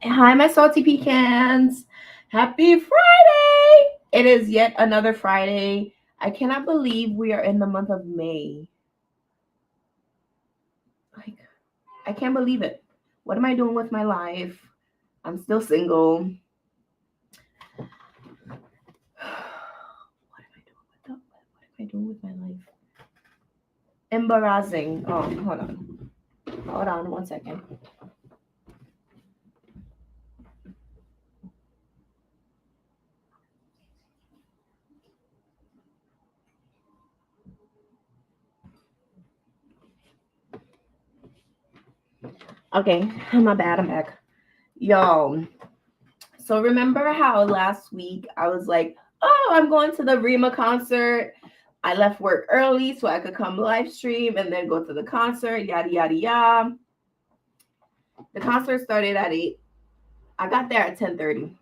Hi, my salty pecans. Happy Friday! It is yet another Friday. I cannot believe we are in the month of May. Like, I can't believe it. What am I doing with my life? I'm still single. What am I doing with my life? Embarrassing. Oh, hold on. Hold on 1 second. Okay, my bad. I'm back. Yo, so remember how last week I was like, oh, I'm going to the Rima concert. I left work early so I could come live stream and then go to the concert, yada, yada, yada. The concert started at 8. I got there at 10:30.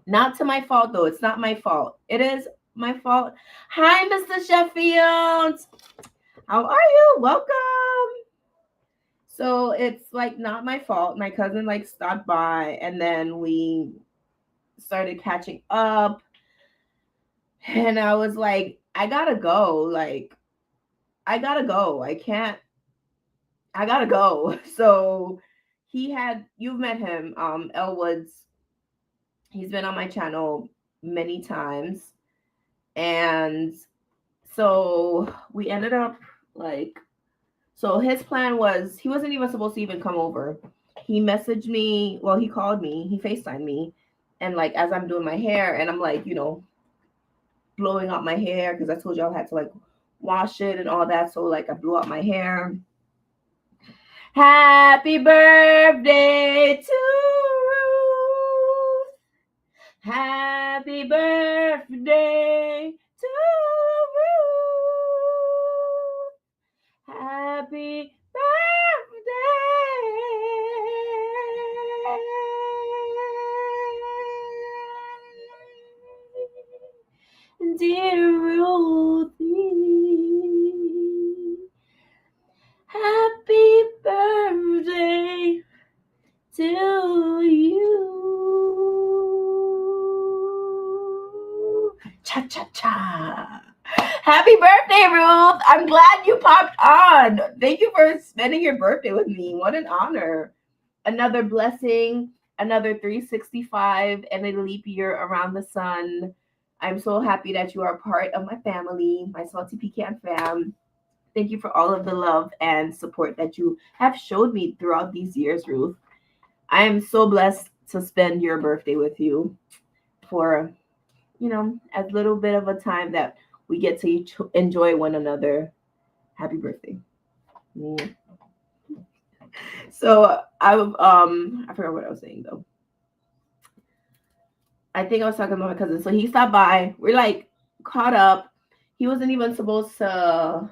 Not to my fault, though. It's not my fault. It is my fault. Hi, Mr. Sheffield. How are you? Welcome. So it's like not my fault. My cousin like stopped by and then we started catching up. And I was like, I gotta go. Like, I gotta go. I gotta go. So you've met him, Elwood's. He's been on my channel many times. And so we ended up like, so his plan was he wasn't even supposed to even come over. He messaged me, well, he called me, he FaceTimed me. And like, as I'm doing my hair, and I'm like, blowing out my hair because I told you I had to like wash it and all that. So like I blew out my hair. Happy birthday to Ruth. Happy birthday to Ruth. Happy birthday, dear Ruthie. Happy birthday to you. Cha cha cha. Happy birthday, Ruth. I'm glad you popped on. Thank you for spending your birthday with me. What an honor. Another blessing, another 365 and a leap year around the sun. I'm so happy that you are part of my family, my Salty Pecan fam. Thank you for all of the love and support that you have showed me throughout these years, Ruth. I am so blessed to spend your birthday with you for, as little bit of a time that we get to enjoy one another. Happy birthday. Mm. So I forgot what I was saying though. I think I was talking about my cousin. So he stopped by. We're like caught up. He wasn't even supposed to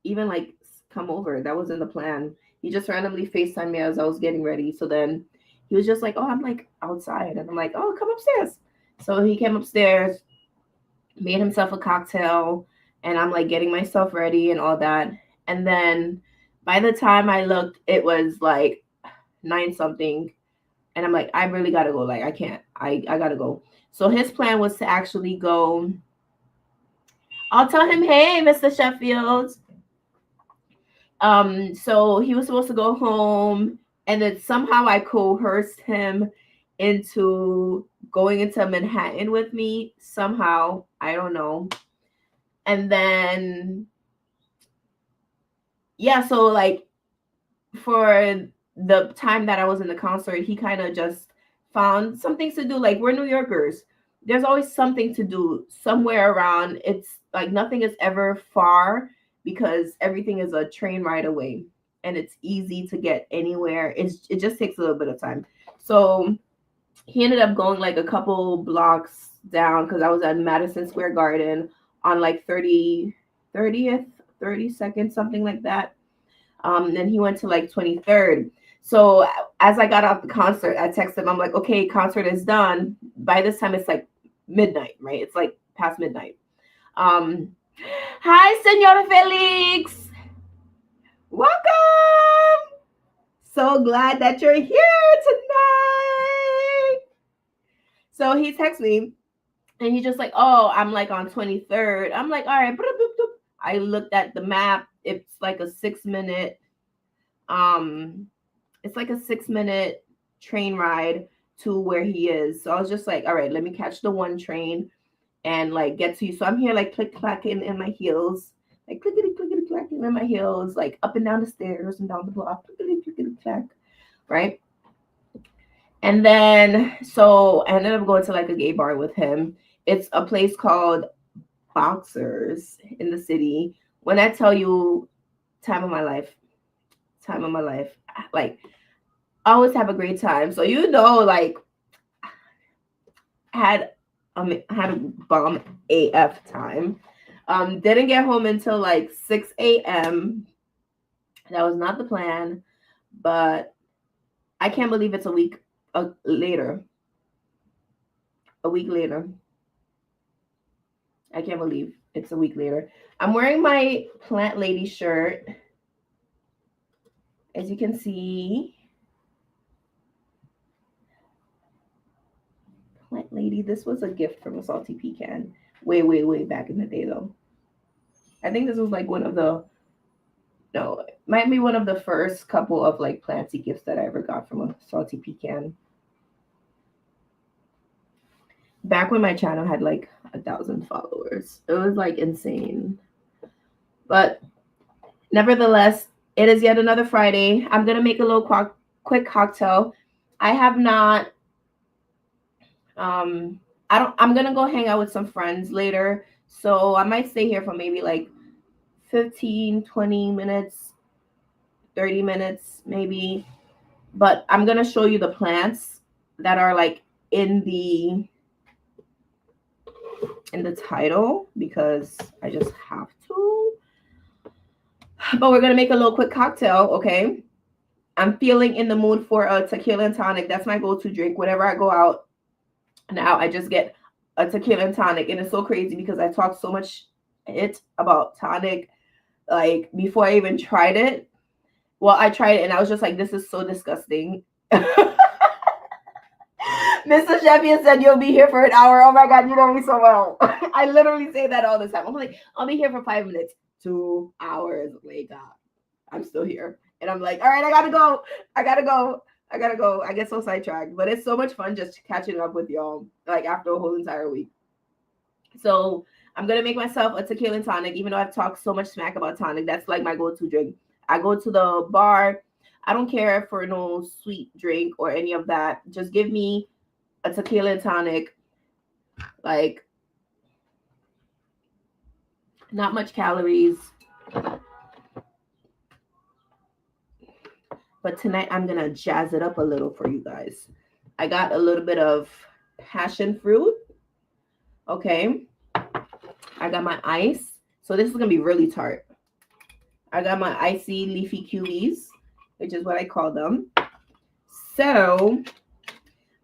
even like come over. That wasn't the plan. He just randomly FaceTimed me as I was getting ready. So then he was just like, oh, I'm like outside. And I'm like, oh, come upstairs. So he came upstairs, made himself a cocktail, and I'm like getting myself ready and all that. And then by the time I looked, it was like 9 something. And I'm like, I really gotta go. Like, I can't. I gotta go. So his plan was to actually go. I'll tell him, hey, Mr. Sheffield. So he was supposed to go home, and then somehow I coerced him into going into Manhattan with me. Somehow, I don't know. And then, yeah, so like for the time that I was in the concert, he kind of just found some things to do. Like, we're New Yorkers. There's always something to do somewhere around. It's like nothing is ever far because everything is a train ride away and it's easy to get anywhere. It just takes a little bit of time. So he ended up going like a couple blocks down because I was at Madison Square Garden on like 30th, 32nd, something like that. Then he went to like 23rd. So as I got off the concert, I texted him. I'm like, okay, concert is done. By this time, it's like midnight, right? It's like past midnight. Hi, Senora Felix. Welcome. So glad that you're here So he texts me and he's just like, oh, I'm like on 23rd. I'm like, all right. Boop, boop, boop. I looked at the map. It's like a 6 minute, it's like a 6 minute train ride to where he is. So I was just like, all right, let me catch the one train and like get to you. So I'm here like click clacking in my heels, like clickety clickety clacking in my heels, like up and down the stairs and down the block, clickety clickety clack, right? And then so I ended up going to like a gay bar with him. It's a place called Boxers in the city. When I tell you, time of my life, time of my life, like I always have a great time. So like had had a bomb AF time. Didn't get home until like 6 a.m. That was not the plan, but I can't believe it's a week later. A week later. I can't believe it's a week later. I'm wearing my Plant Lady shirt. As you can see, Plant Lady. This was a gift from a Salty Pecan. Way, way, way back in the day, though. I think this was like no, it might be one of the first couple of like planty gifts that I ever got from a Salty Pecan. Back when my channel had like 1,000 followers. It was like insane. But nevertheless, it is yet another Friday. I'm gonna make a little quick cocktail. I have not I'm gonna go hang out with some friends later. So I might stay here for maybe like 15, 20 minutes, 30 minutes maybe. But I'm gonna show you the plants that are like in the title because I just have to. But we're gonna make a little quick cocktail, okay? I'm feeling in the mood for a tequila and tonic. That's my go-to drink whenever I go out. Now I just get a tequila and tonic, and it's so crazy because I talk so much about tonic like before I even tried it. Well, I tried it and I was just like, this is so disgusting. Mr. Champion said you'll be here for an hour. Oh my God, you know me so well. I literally say that all the time. I'm like, I'll be here for 5 minutes. 2 hours later, I'm still here. And I'm like, all right, I gotta go. I get so sidetracked. But it's so much fun just catching up with y'all, like after a whole entire week. So I'm gonna make myself a tequila and tonic, even though I've talked so much smack about tonic. That's like my go-to drink. I go to the bar. I don't care for no sweet drink or any of that. Just give me a tequila and tonic. Like not much calories. But tonight I'm gonna jazz it up a little for you guys. I got a little bit of passion fruit. Okay. I got my ice. So this is gonna be really tart. I got my icy leafy cuties, which is what I call them. So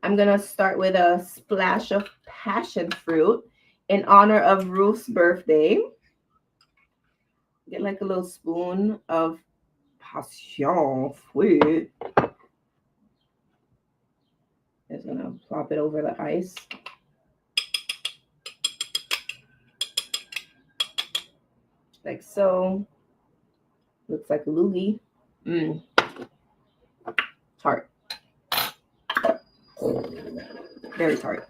I'm gonna start with a splash of passion fruit in honor of Ruth's birthday. Get like a little spoon of passion fruit. Just gonna plop it over the ice. Like so. Looks like a loogie. Tart. Very tart.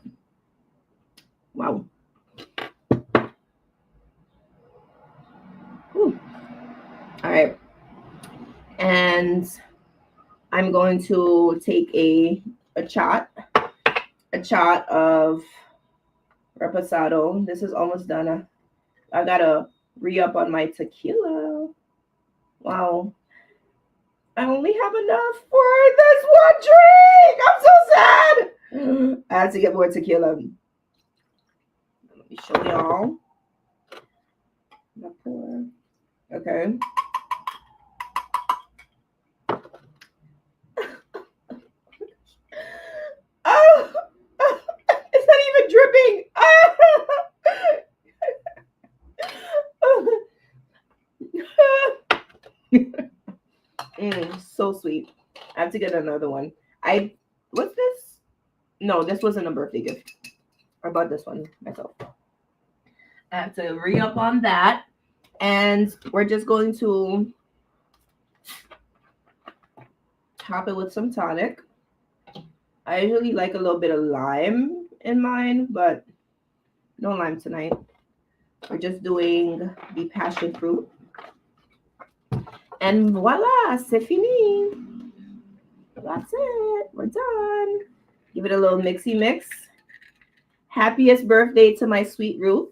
Wow. Ooh. All right. And I'm going to take a shot of reposado. This is almost done. I gotta re-up on my tequila. Wow. I only have enough for this one drink. I'm so sad. I have to get more tequila. Let me show y'all. Okay. Oh, it's not even dripping. So sweet. I have to get another one. What's this? No, this wasn't a birthday gift. I bought this one myself. I have to re up on that. And we're just going to top it with some tonic. I usually like a little bit of lime in mine, but no lime tonight. We're just doing the passion fruit. And voila, c'est fini. That's it. We're done. Give it a little mixy mix. Happiest birthday to my sweet Ruth.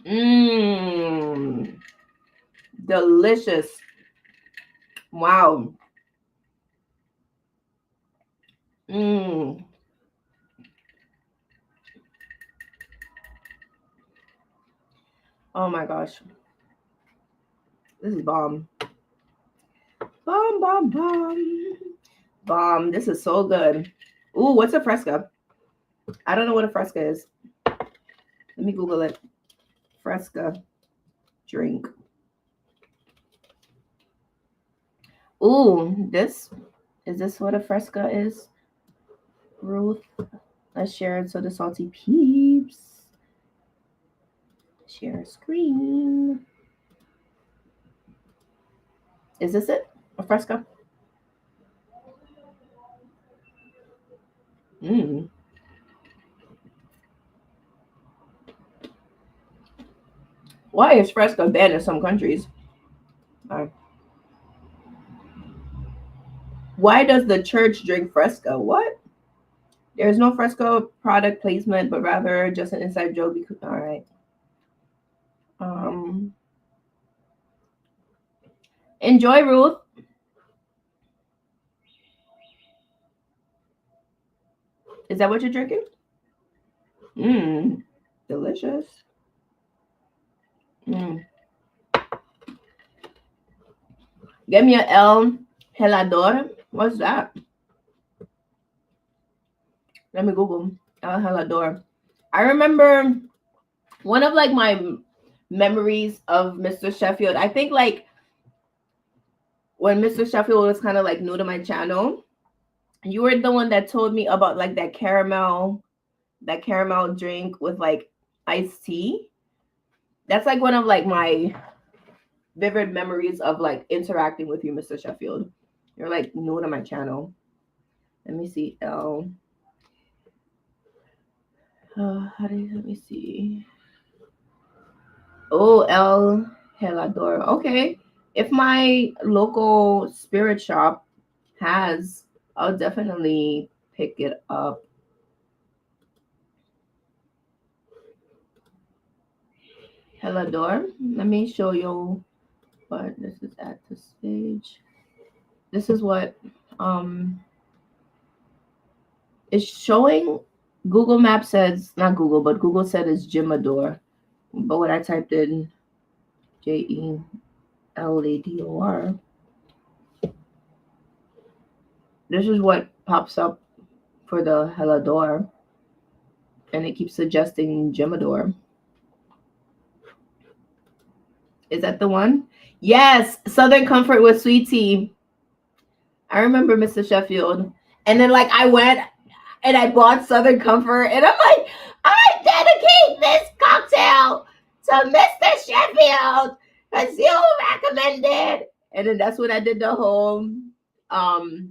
Mmm. Delicious. Wow. Mmm. Oh my gosh. This is bomb. Bomb, bomb, bomb. Bomb. This is so good. Ooh, what's a fresca? I don't know what a fresca is. Let me Google it. Fresca drink. Ooh, this what a fresca is? Ruth, let's share it so the salty peeps. Share screen. Is this it? A fresca? Mmm. Why is fresca banned in some countries? Why does the church drink fresca? What? There's no fresco product placement, but rather just an inside joke. All right. Enjoy, Ruth. Is that what you're drinking? Mmm. Delicious. Mmm. Get me a El Helador. What's that? Let me Google El Helador. I remember one of like my memories of Mr. Sheffield. I think like when Mr. Sheffield was kind of like new to my channel, you were the one that told me about like that caramel drink with like iced tea. That's like one of like my vivid memories of like interacting with you, Mr. Sheffield. You're like new to my channel. Let me see. Let me see. Oh, El Helador. Okay. If my local spirit shop has, I'll definitely pick it up. Helador. Let me show you what this is at this stage. This is what is showing. Google Maps says, not Google, but Google said it's Jimador. But when I typed in Jelador, this is what pops up for the Helador. And it keeps suggesting Jimador. Is that the one? Yes, Southern Comfort with sweet tea. I remember Mr. Sheffield. And then like I went and I bought Southern Comfort and I'm like, I dedicate this cocktail to Mr. Sheffield because you recommended. And then that's when I did the whole the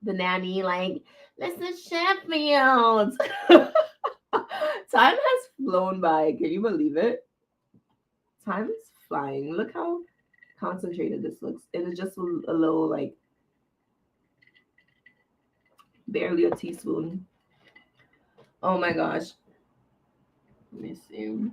nanny like Mr. Sheffield. Time has flown by. Can you believe it? Time is flying. Look how concentrated this looks. And it's just a little like barely a teaspoon. Oh my gosh. Let me see.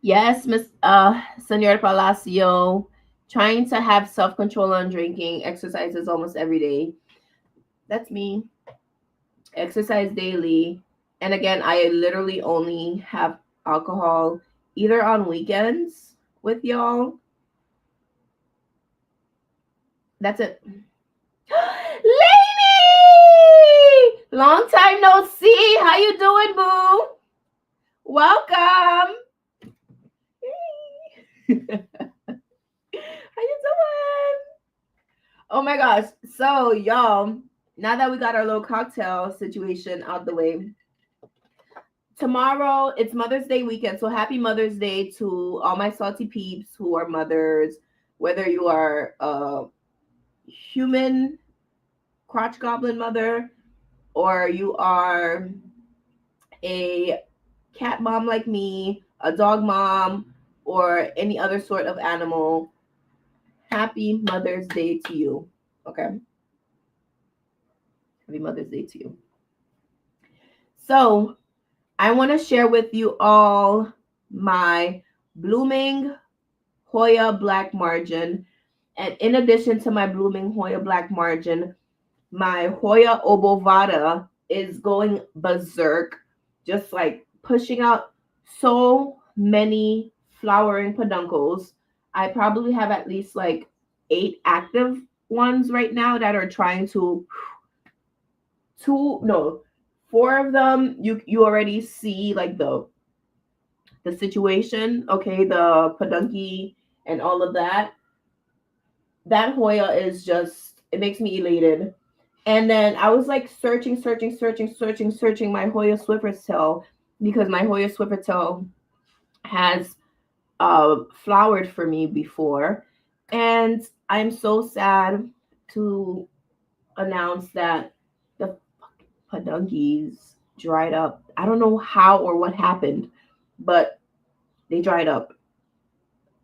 Yes, Miss Senor Palacio. Trying to have self-control on drinking, exercises almost every day. That's me. Exercise daily. And again, I literally only have alcohol either on weekends with y'all That's it. Lady! Long time no see. How you doing, boo? Welcome. How you doing? Oh my gosh. So, y'all, now that we got our little cocktail situation out the way, tomorrow it's Mother's Day weekend. So, happy Mother's Day to all my salty peeps who are mothers, whether you are a human crotch goblin mother or you are a cat mom like me, a dog mom, or any other sort of animal. Happy Mother's Day to you. Okay. Happy Mother's Day to you. So, I want to share with you all my blooming Hoya black margin. And in addition to my blooming Hoya black margin, my Hoya obovata is going berserk, just like pushing out so many flowering peduncles. I probably have at least like 8 active ones right now that are trying to two no 4 of them you already see like the situation, okay, the peduncle and all of that. That Hoya is just, it makes me elated. And then I was like searching my Hoya Swiffertail because my Hoya Swiffertail has flowered for me before. And I'm so sad to announce that the peduncles dried up. I don't know how or what happened, but they dried up.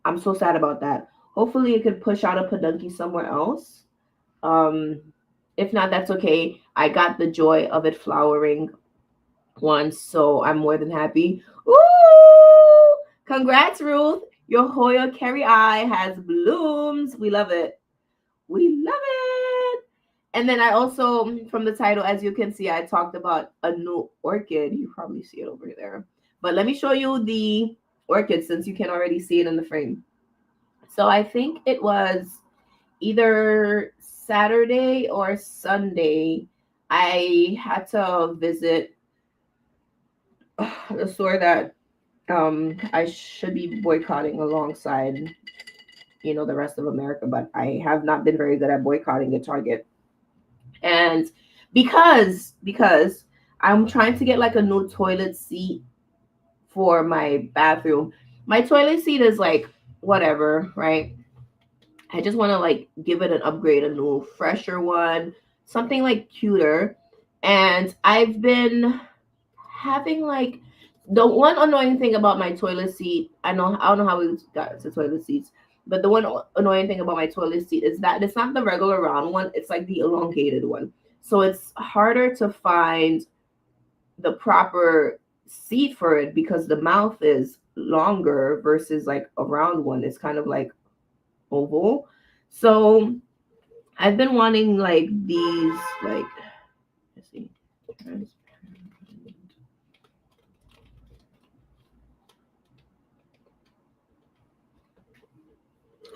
I'm so sad about that. Hopefully, it could push out a peduncle somewhere else. Um, if not, that's okay. I got the joy of it flowering once, so I'm more than happy. Ooh! Congrats, Ruth. Your Hoya Carry Eye has blooms. We love it. We love it. And then I also, from the title, as you can see, I talked about a new orchid. You probably see it over there. But let me show you the orchid since you can already see it in the frame. So I think it was either Saturday or Sunday. I had to visit the store that I should be boycotting alongside, the rest of America, but I have not been very good at boycotting at Target. And because I'm trying to get like a new toilet seat for my bathroom. My toilet seat is like whatever, right? I just want to like give it an upgrade, a new fresher one, something like cuter. And I've been having like the one annoying thing about my toilet seat. I don't know how we got to toilet seats, but the one annoying thing about my toilet seat is that it's not the regular round one, it's like the elongated one. So it's harder to find the proper seat for it because the mouth is longer versus like a round one. It's kind of like oval. So I've been wanting like these, like, let's see.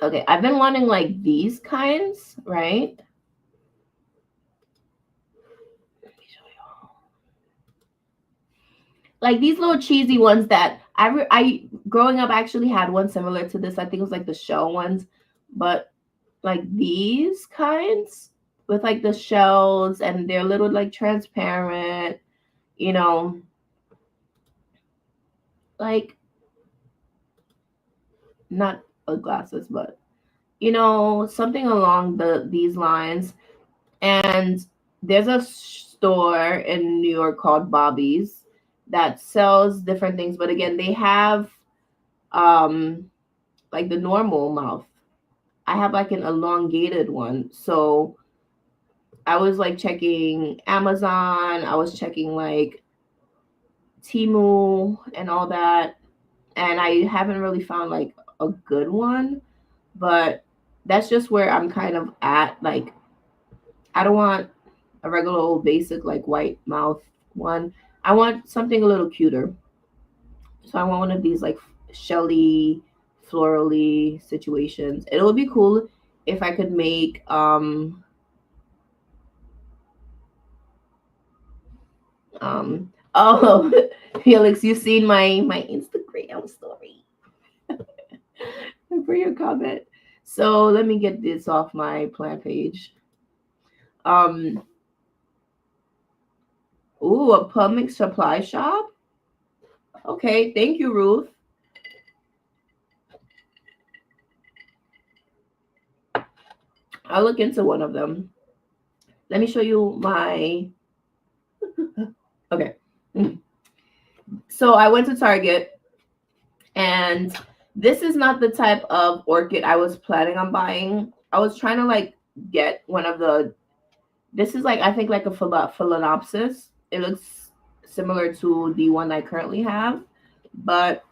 Okay, I've been wanting like these kinds, right? Like these little cheesy ones that I growing up I actually had one similar to this. I think it was like the shell ones, but like these kinds with like the shells and they're little like transparent, you know, like not glasses, but something along these lines. And there's a store in New York called Bobby's that sells different things, but again, they have um like the normal mouth. I have like an elongated one. So I was like checking Amazon, I was checking like Temu and all that, and I haven't really found like a good one, but that's just where I'm kind of at. Like, I don't want a regular old basic like white mouth one. I want something a little cuter. So I want one of these like shelly, florally situations. It would be cool if I could make oh Felix, you've seen my Instagram story for your comment. So let me get this off my plant page. Um ooh, a public supply shop. Okay, thank you, Ruth. I'll look into one of them. Let me show you my okay. So I went to Target, and this is not the type of orchid I was planning on buying. I was trying to like get one of the, this is like, I think like a phalaenopsis. It looks similar to the one I currently have, but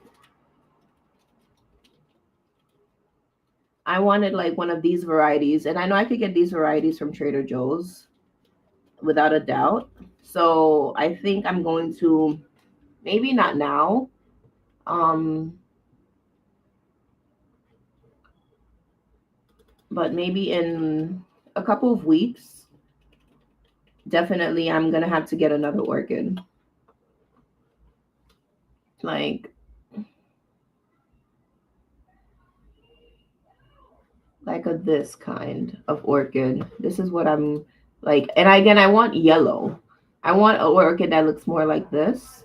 I wanted like one of these varieties, and I know I could get these varieties from Trader Joe's without a doubt. So I think I'm going to, maybe not now, um, but maybe in a couple of weeks, definitely I'm gonna have to get another orchid. Like like a this kind of orchid. This is what I'm like. And again, I want yellow. I want an orchid that looks more like this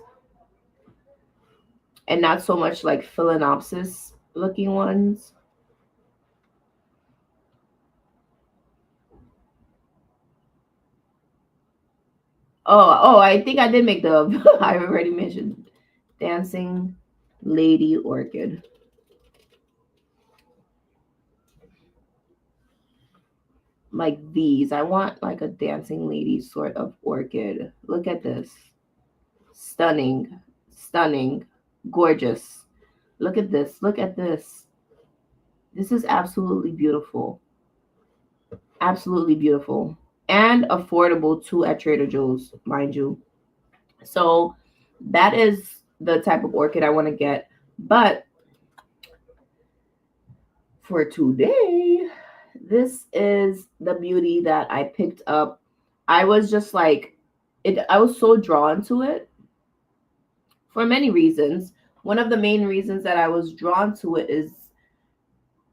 and not so much like phalaenopsis looking ones. Oh, I think I did make the I already mentioned dancing lady orchid. Like these. I want like a dancing lady sort of orchid. Look at this. Stunning. Stunning. Gorgeous. Look at this. Look at this. This is absolutely beautiful. Absolutely beautiful. And affordable too at Trader Joe's, mind you. So that is the type of orchid I want to get. But for today, this is the beauty that I picked up. I was just like it, I was so drawn to it for many reasons. One of the main reasons that I was drawn to it is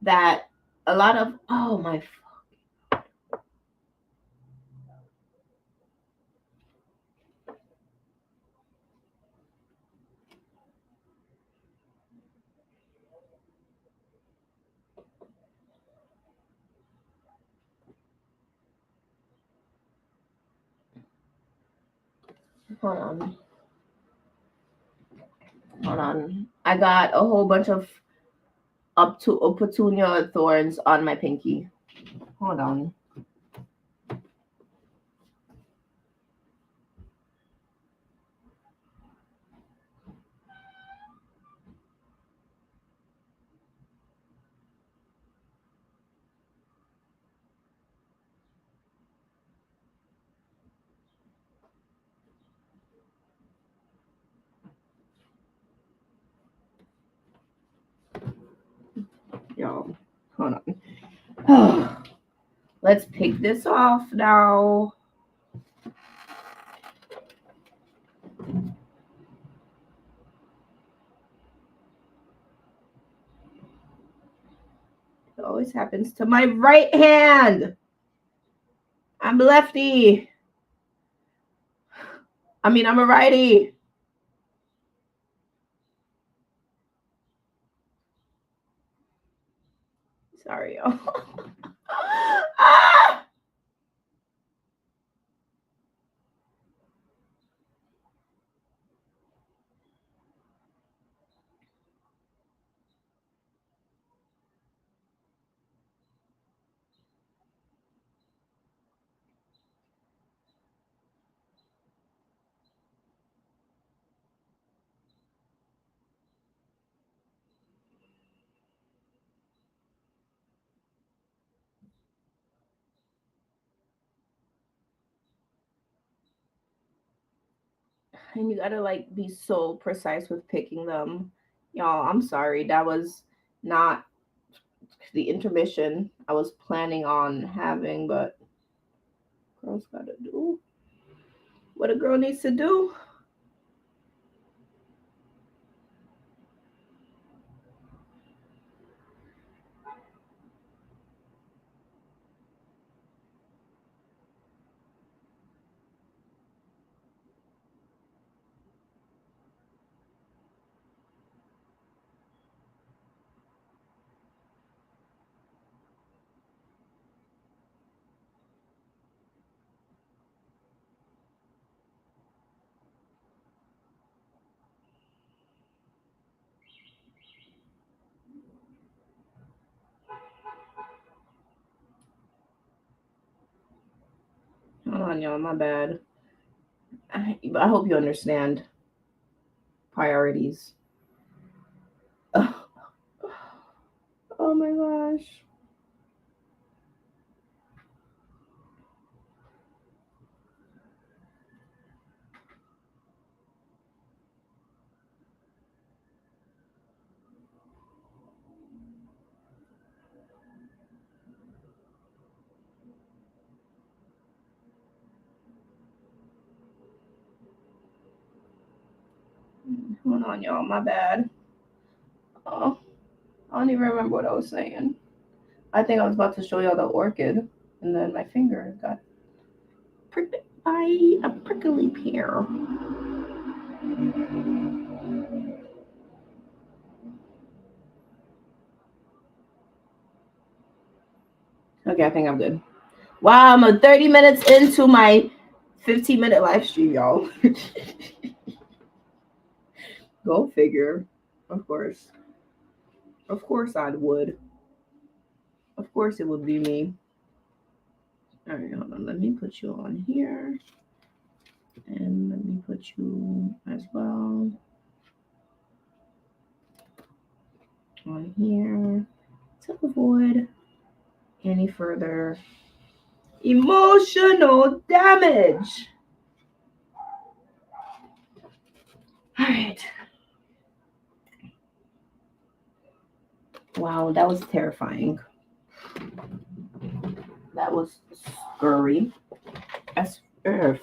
that a lot of, oh my, hold on. Hold on. I got a whole bunch of up to petunia thorns on my pinky. Hold on. Yo, hold on. Let's pick this off now. It always happens to my right hand. I'm lefty. I mean, I'm a righty. Sorry, yo. Ah! And you gotta like be so precise with picking them. Y'all, I'm sorry. That was not the intermission I was planning on having, but girl's gotta do what a girl needs to do. Hold on, y'all. My bad. I hope you understand priorities. Oh, oh my gosh. Hold on, y'all. My bad. Oh, I don't even remember what I was saying. I think I was about to show y'all the orchid, and then my finger got pricked by a prickly pear. Okay, I think I'm good. Wow, I'm 30 minutes into my 15-minute live stream, y'all. Go figure. Of course. Of course I would. Of course it would be me. All right, hold on. Let me put you on here. And let me put you as well on here to avoid any further emotional damage. All right. Wow, that was terrifying. That was scurry. As earth.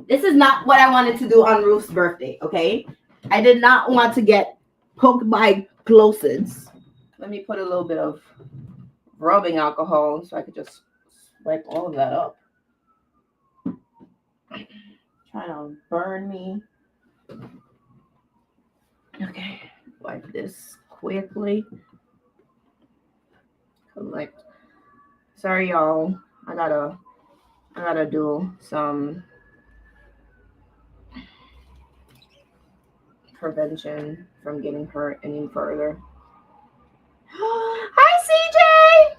This is not what I wanted to do on Ruth's birthday, okay? I did not want to get poked by glosids. Let me put a little bit of rubbing alcohol so I could just wipe all of that up. Trying to burn me. Okay, wipe this quickly. Collect. Sorry, y'all. I gotta do some prevention from getting hurt any further. Hi,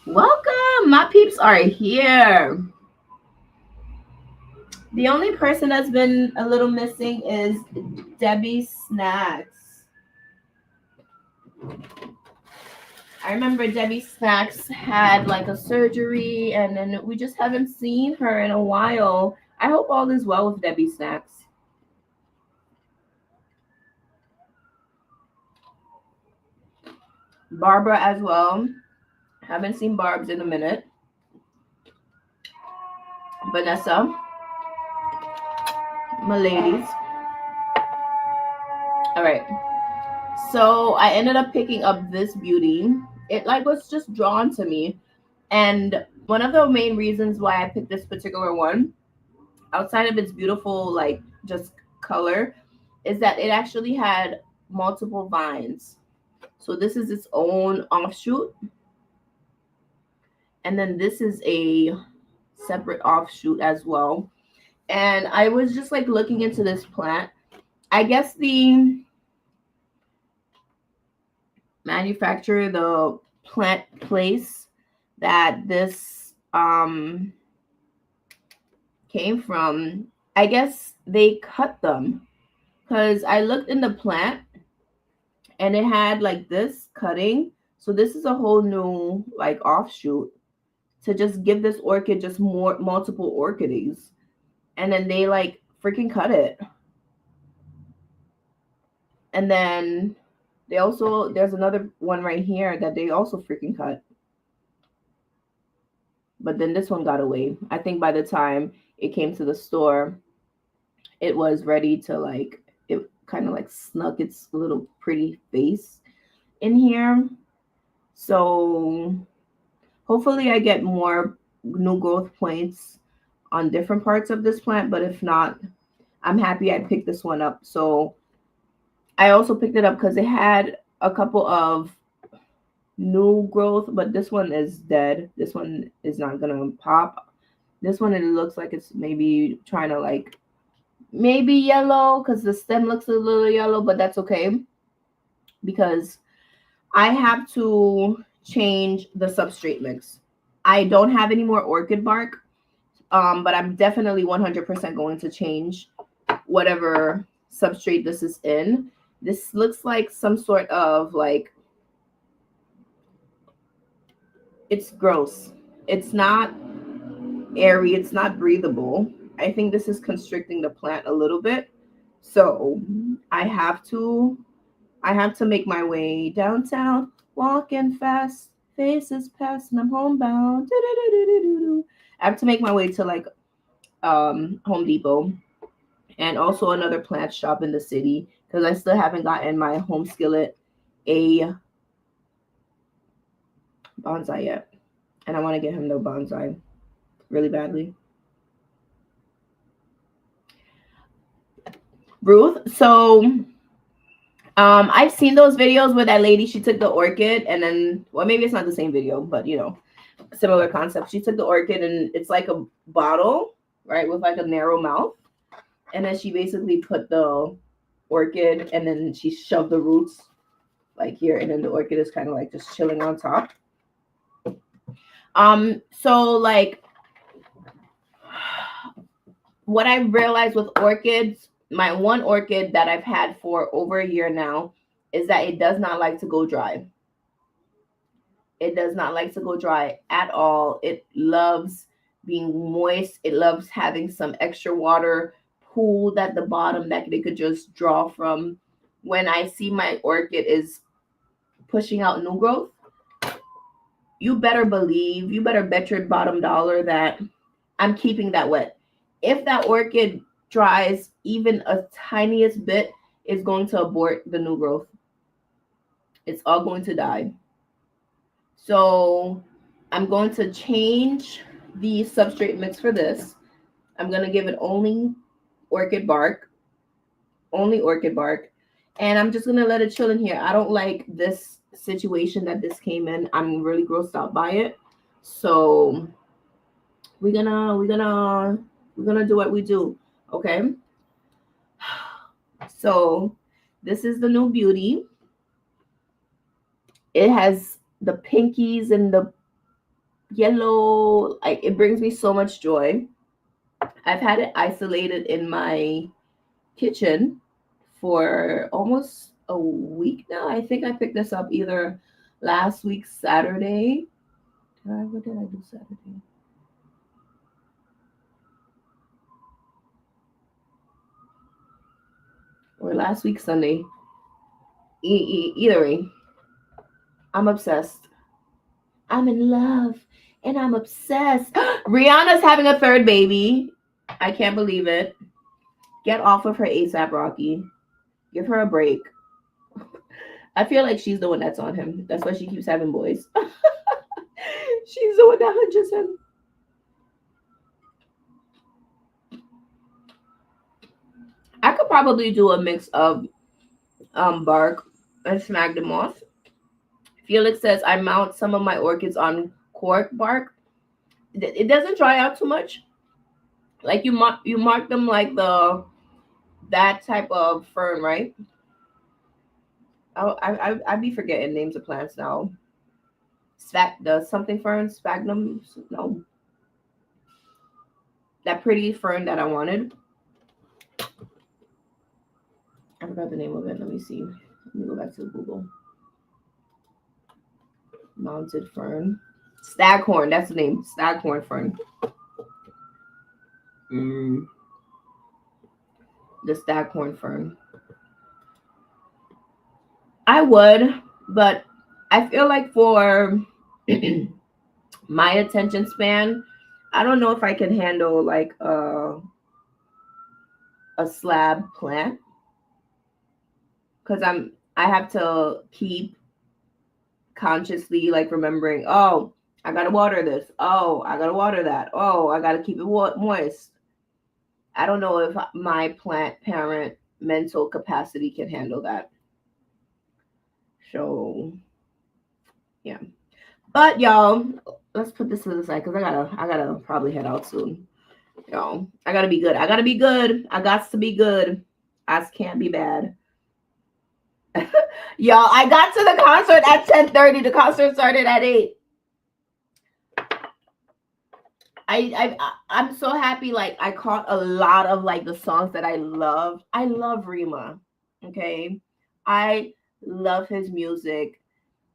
CJ. Welcome. My peeps are here. The only person that's been a little missing is Debbie Snacks. I remember Debbie Snacks had like a surgery and then we just haven't seen her in a while. I hope all is well with Debbie Snacks. Barbara as well. Haven't seen Barb's in a minute. Vanessa. My ladies. All right. So I ended up picking up this beauty. It like was just drawn to me. And one of the main reasons why I picked this particular one, outside of its beautiful like just color, is that it actually had multiple vines. So this is its own offshoot. And then this is a separate offshoot as well. And I was just like looking into this plant. I guess the manufacturer, the plant place that this came from, I guess they cut them. Because I looked in the plant and it had like this cutting. So this is a whole new like offshoot to just give this orchid just more multiple orchids. And then they like freaking cut it. And then there's another one right here that they also freaking cut. But then this one got away. I think by the time it came to the store, it was ready to like, it kind of like snuck its little pretty face in here. So hopefully I get more new growth points on different parts of this plant, but if not, I'm happy I picked this one up. So I also picked it up because it had a couple of new growth, but this one is dead. This one is not gonna pop. This one, it looks like it's maybe trying to like, maybe yellow because the stem looks a little yellow, but that's okay because I have to change the substrate mix. I don't have any more orchid bark, but I'm definitely 100% going to change whatever substrate this is in. This looks like some sort of like, it's gross. It's not airy. It's not breathable. I think this is constricting the plant a little bit. So I have to make my way downtown, walking fast, faces past, and I'm homebound. I have to make my way to like Home Depot and also another plant shop in the city because I still haven't gotten my home skillet a bonsai yet. And I want to get him the bonsai really badly. Ruth, so I've seen those videos where that lady, she took the orchid and then, well, maybe it's not the same video, but you know, similar concept. She took the orchid and it's like a bottle, right, with like a narrow mouth. And then she basically put the orchid and then she shoved the roots like here, and then the orchid is kind of like just chilling on top. So like what I realized with orchids, my one orchid that I've had for over a year now, is that it does not like to go dry. It does not like to go dry at all. It loves being moist. It loves having some extra water pooled at the bottom that they could just draw from. When I see my orchid is pushing out new growth, you better believe, you better bet your bottom dollar that I'm keeping that wet. If that orchid dries even a tiniest bit, it's going to abort the new growth. It's all going to die. So I'm going to change the substrate mix for this. I'm going to give it only orchid bark. Only orchid bark. And I'm just going to let it chill in here. I don't like this situation that this came in. I'm really grossed out by it. So we're gonna do what we do. Okay. So this is the new beauty. It has the pinkies and the yellow. Like, it brings me so much joy. I've had it isolated in my kitchen for almost a week now. I think I picked this up either last week Saturday. What did I do Saturday? Or last week Sunday. Either way, I'm obsessed. I'm in love and I'm obsessed. Rihanna's having a third baby. I can't believe it. Get off of her ASAP, Rocky. Give her a break. I feel like she's the one that's on him. That's why she keeps having boys. She's the one that hunches him. I could probably do a mix of bark and sphagnum moss. Felix says I mount some of my orchids on cork bark. It doesn't dry out too much. Like you mark them like that type of fern, right? I be forgetting names of plants now. The something fern, sphagnum, no, that pretty fern that I wanted. I forgot the name of it. Let me see. Let me go back to Google. Mounted fern. Staghorn, that's the name. Staghorn fern. The staghorn fern. I would, but I feel like for my attention span, I don't know if I can handle like a slab plant because I have to keep consciously like remembering, oh, I gotta water this, oh, I gotta water that, oh, I gotta keep it moist. I don't know if my plant parent mental capacity can handle that. So yeah. But y'all, let's put this to the side because I gotta probably head out soon. Y'all, I gotta be good. I gotta be good. I got to be good. I can't be bad. Y'all, I got to the concert at 10:30. The concert started at 8. I'm so happy. Like I caught a lot of like the songs that I love. I love Rima. Okay, I love his music.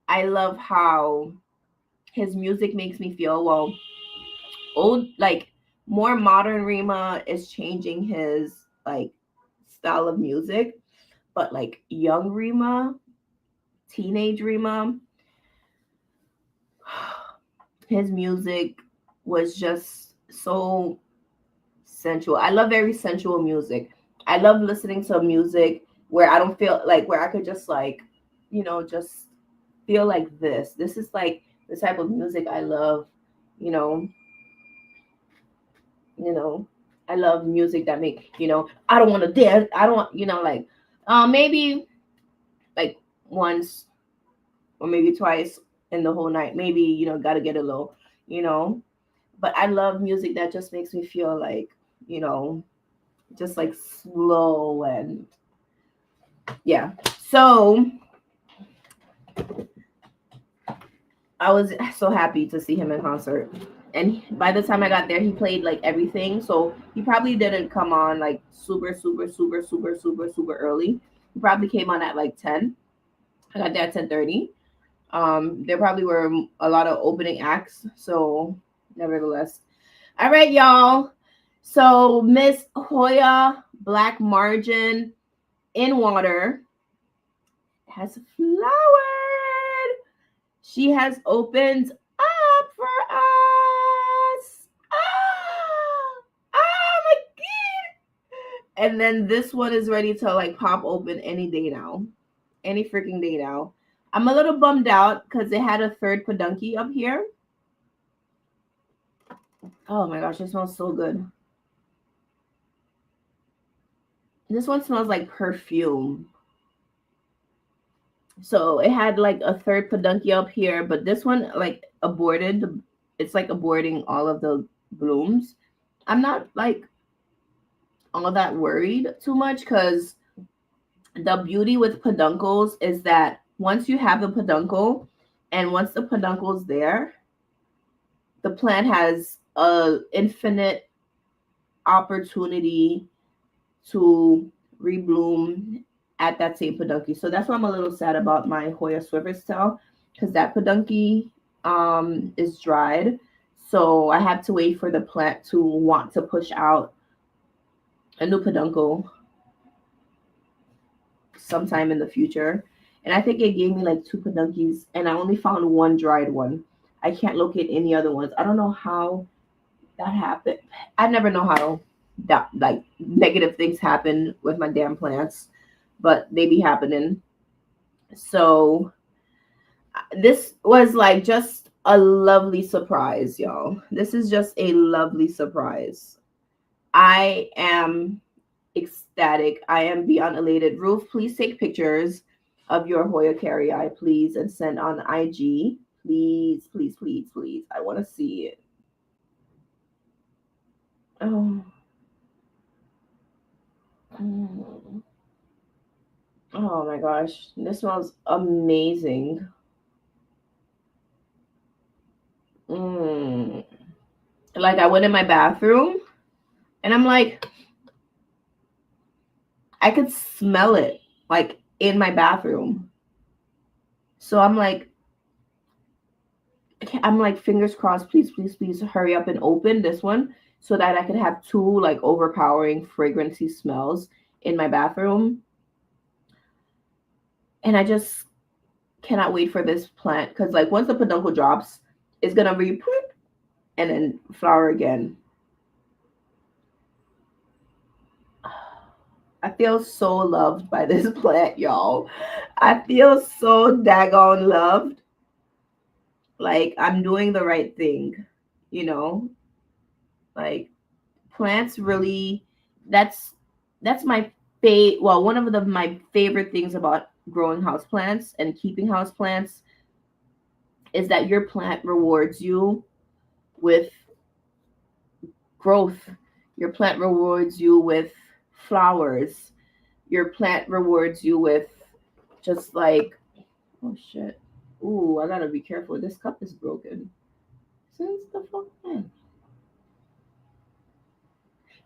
I love how his music makes me feel. Well, old like more modern Rima is changing his like style of music, but like young Rima, teenage Rima, his music was just so sensual. I love very sensual music. I love listening to music where I don't feel like where I could just like, just feel like this. This is like the type of music I love, you know, you know. I love music that make, I don't want to dance. I don't, like maybe like once or maybe twice in the whole night. Maybe, gotta get a little, you know. But I love music that just makes me feel like, you know, just like slow and yeah. So I was so happy to see him in concert. And by the time I got there, he played like everything. So he probably didn't come on like super, super, super, super, super, super early. He probably came on at like 10. I got there at 10:30. There probably were a lot of opening acts. So nevertheless. All right, y'all. So Miss Hoya Black Margin in Water has flowered. She has opened up for us. My god! And then this one is ready to like pop open any day now, any freaking day now. I'm a little bummed out because it had a third peduncle up here. Oh my gosh, it smells so good. This one smells like perfume. So it had like a third peduncle up here, but this one like aborted. It's like aborting all of the blooms. I'm not like all that worried too much because the beauty with peduncles is that once you have the peduncle and once the peduncle's there, the plant has a infinite opportunity to rebloom at that same peduncle. So that's why I'm a little sad about my Hoya Swiffer's because that peduncle is dried. So I have to wait for the plant to want to push out a new peduncle sometime in the future. And I think it gave me like two peduncles and I only found one dried one. I can't locate any other ones. I don't know how that happened. I never know how that like negative things happen with my damn plants, but they be happening. So this was like just a lovely surprise, y'all. This is just a lovely surprise. I am ecstatic. I am beyond elated. Ruth, please take pictures of your Hoya carrii, please, and send on IG. Please, please, please, please. I want to see it. Oh. Oh my gosh. This smells amazing. Like I went in my bathroom and I'm like, I could smell it like in my bathroom. So I'm like, fingers crossed, please, please, please hurry up and open this one so that I could have two like overpowering fragrancy smells in my bathroom. And I just cannot wait for this plant because like once the peduncle drops, it's gonna be and then flower again. I feel so loved by this plant, y'all. I feel so daggone loved. Like I'm doing the right thing, you know? Like plants really that's my one of my favorite things about growing house plants and keeping house plants is that your plant rewards you with growth. Your plant rewards you with flowers. Your plant rewards you with just like, oh shit. Ooh, I gotta be careful. This cup is broken. Since the fuck when?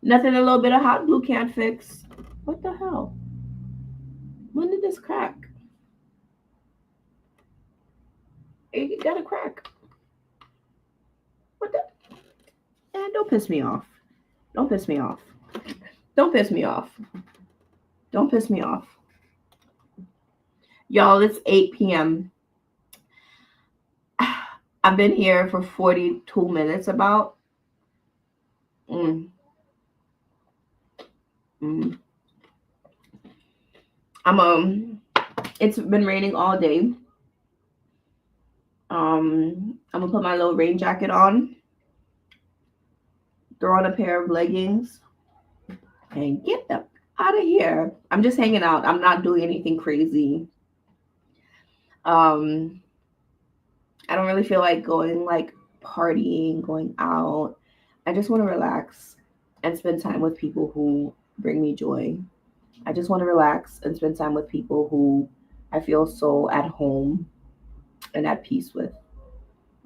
Nothing a little bit of hot glue can't fix. What the hell? When did this crack? It got a crack. What the? And don't piss me off. Don't piss me off. Don't piss me off. Don't piss me off. Y'all, it's 8 p.m. I've been here for 42 minutes about. Mm, mm. It's been raining all day. I'm gonna put my little rain jacket on, throw on a pair of leggings, and get the out of here. I'm just hanging out. I'm not doing anything crazy. Um, I don't really feel like going like partying, going out. I just want to relax and spend time with people who bring me joy. I just want to relax and spend time with people who I feel so at home and at peace with.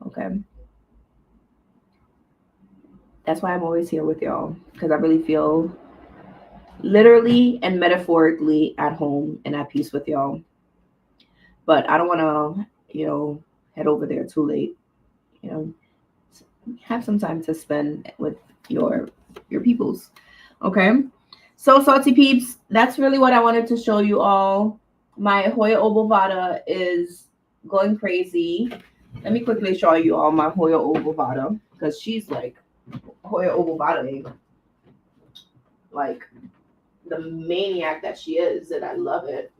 Okay. That's why I'm always here with y'all because I really feel literally and metaphorically at home and at peace with y'all. But I don't want to, head over there too late. You know, have some time to spend with your your peoples. Okay. So salty peeps, that's really what I wanted to show you all. My Hoya obovata is going crazy. Let me quickly show you all my Hoya obovata because she's like Hoya obovata, like the maniac that she is, and I love it.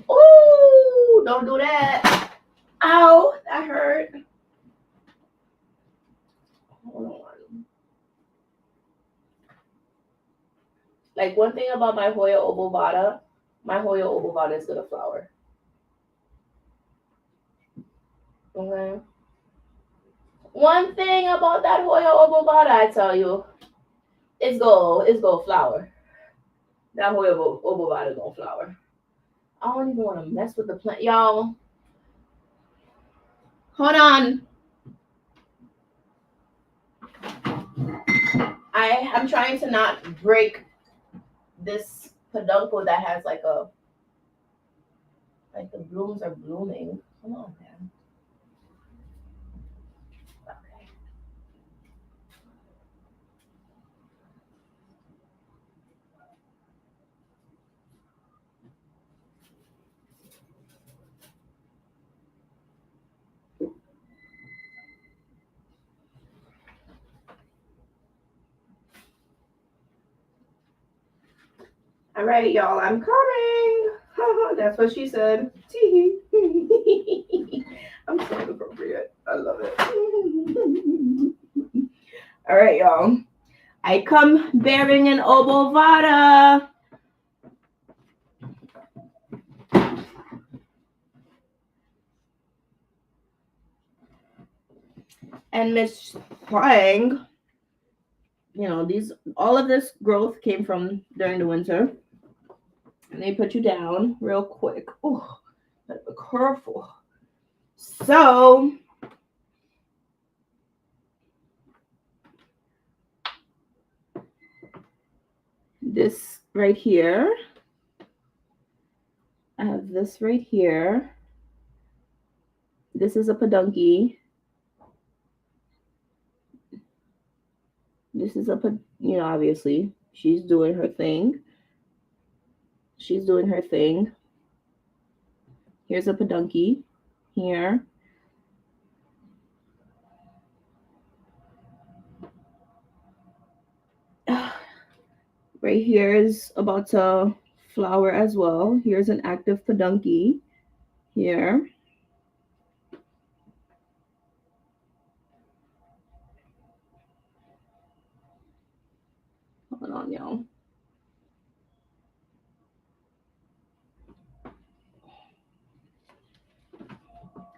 Oh, don't do that. Ow, that hurt. Hold on. Like one thing about my Hoya obovata is gonna flower. Okay. One thing about that Hoya obovata, I tell you, it's go flower. That Hoya obovata gonna flower. I don't even want to mess with the plant, y'all. Hold on. I'm trying to not break this peduncle that has like the blooms are blooming. Come on, man. Okay. All right, y'all. I'm coming. That's what she said. I'm so inappropriate. I love it. All right, y'all. I come bearing an obovata. And Miss Huang, all of this growth came from during the winter. And they put you down real quick. Oh, gotta be careful. So this right here, I have this right here. This is a peduncle. This is obviously she's doing her thing. She's doing her thing. Here's a peduncle here. Right here is about to flower as well. Here's an active peduncle here. Hold on, y'all.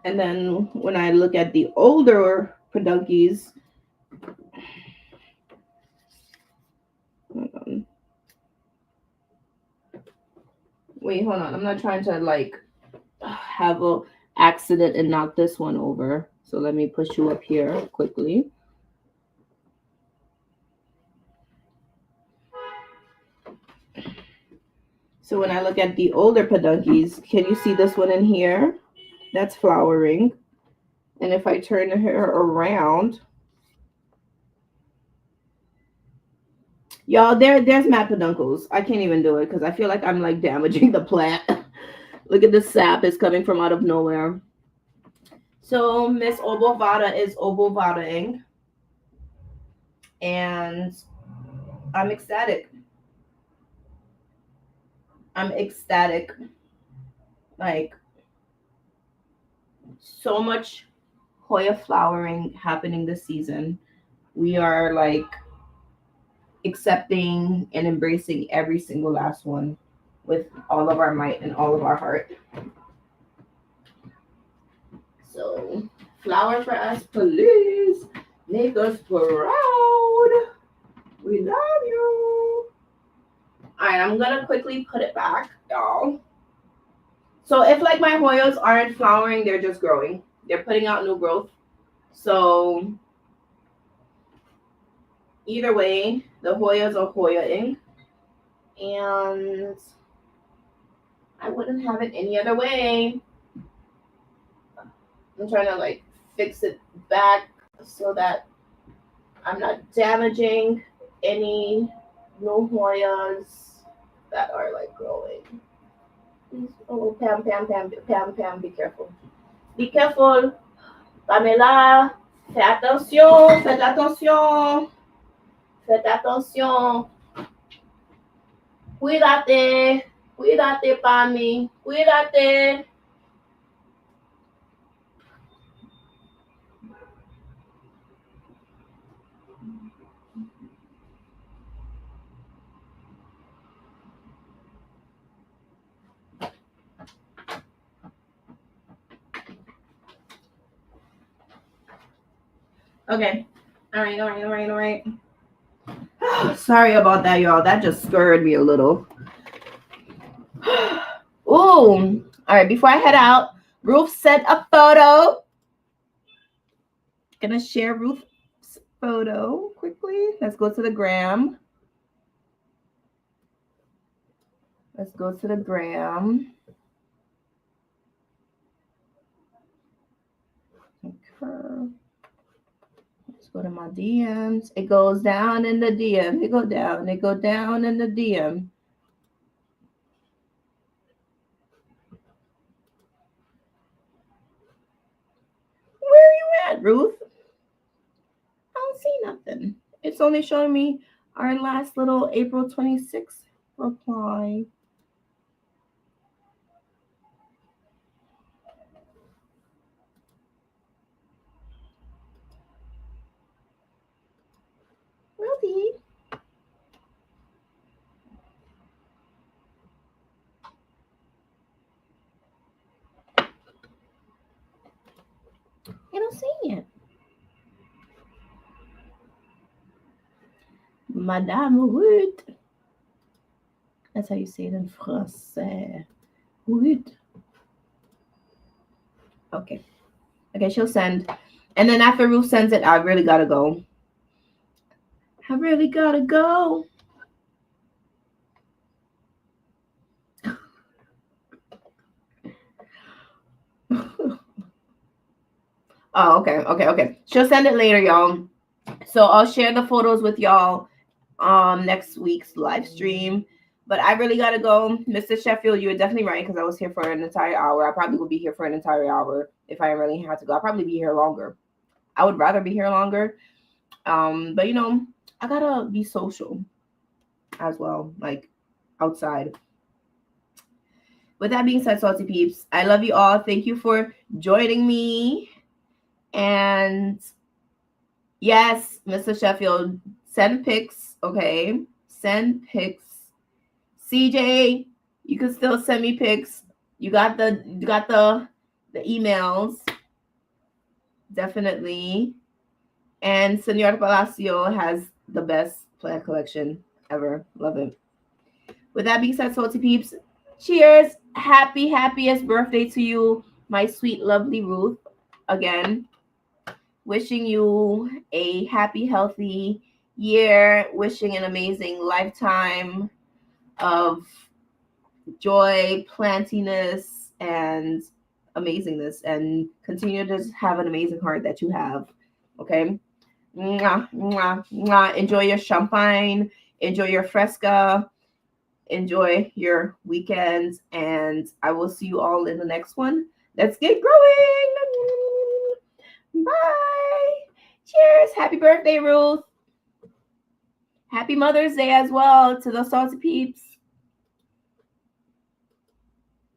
And then when I look at the older peduncles, wait, hold on. I'm not trying to like have a accident and knock this one over. So let me push you up here quickly. So when I look at the older peduncles, can you see this one in here? That's flowering. And if I turn her around, y'all, there's mad peduncles. I can't even do it because I feel like I'm like damaging the plant. Look at the sap is coming from out of nowhere. So Miss Obovada is ovovadaing. And I'm ecstatic. I'm ecstatic. Like, so much Hoya flowering happening this season. We are like accepting and embracing every single last one with all of our might and all of our heart. So, flower for us, please. Make us proud. We love you. All right, I'm gonna quickly put it back, y'all. So if like my Hoyas aren't flowering, they're just growing. They're putting out new growth. So either way, the Hoyas are Hoyaing. And I wouldn't have it any other way. I'm trying to like fix it back so that I'm not damaging any new Hoyas that are like growing. Oh, Pam, Pam, Pam, Pam, Pam, be careful. Be careful. Pamela, fais attention, faites attention. Faites attention. Cuídate. Cuídate, Pami. Cuídate. Okay. All right. Sorry about that, y'all. That just scared me a little. Ooh. All right. Before I head out, Ruth sent a photo. Gonna share Ruth's photo quickly. Let's go to the gram. Let's go to the gram. Okay. Let's go to my DMs. It goes down in the DM. It go down. It go down in the DM. Where are you at, Ruth? I don't see nothing. It's only showing me our last little April 26th reply. Really? I don't see it. Madame Ruth. That's how you say it in français. Ruth. Okay. Okay, she'll send. And then after Ruth sends it, I really gotta go. I really gotta go. Oh, okay. She'll send it later, y'all. So I'll share the photos with y'all next week's live stream. But I really gotta go. Mr. Sheffield, you were definitely right because I was here for an entire hour. I probably will be here for an entire hour if I really had to go. I'll probably be here longer. I would rather be here longer. But I gotta be social as well, like outside. With that being said, salty peeps, I love you all. Thank you for joining me. And yes, Mr. Sheffield, send pics, okay? Send pics. CJ, you can still send me pics. You got the emails, definitely. And Senor Palacio has the best plant collection ever. Love it. With that being said, salty peeps, cheers. Happiest birthday to you, my sweet, lovely Ruth. Again, wishing you a happy, healthy year, wishing an amazing lifetime of joy, plantiness, and amazingness, and continue to just have an amazing heart that you have. Okay? Mwah, mwah, mwah. Enjoy your champagne, enjoy your fresca, enjoy your weekends, and I will see you all in the next one. Let's get growing. Bye. Cheers. Happy birthday, Ruth. Happy Mother's Day as well to the salty peeps.